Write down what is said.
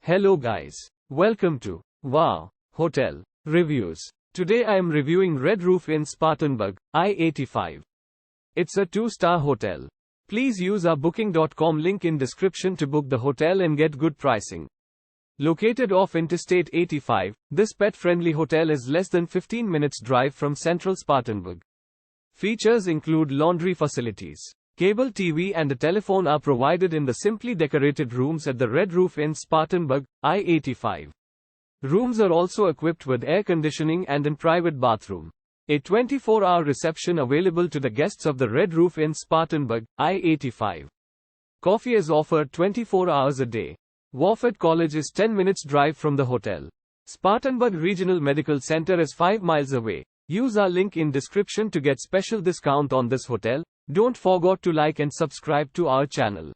Hello guys. Welcome to Wow Hotel Reviews. Today I am reviewing Red Roof Inn Spartanburg, I-85. It's a 2-star hotel. Please use our booking.com link in description to book the hotel and get good pricing. Located off Interstate 85, this pet-friendly hotel is less than 15 minutes drive from Central Spartanburg. Features include laundry facilities. Cable TV and a telephone are provided in the simply decorated rooms at the Red Roof Inn Spartanburg, I-85. Rooms are also equipped with air conditioning and a private bathroom. A 24-hour reception available to the guests of the Red Roof Inn Spartanburg, I-85. Coffee is offered 24 hours a day. Wofford College is 10 minutes drive from the hotel. Spartanburg Regional Medical Center is 5 miles away. Use our link in description to get special discount on this hotel. Don't forget to like and subscribe to our channel.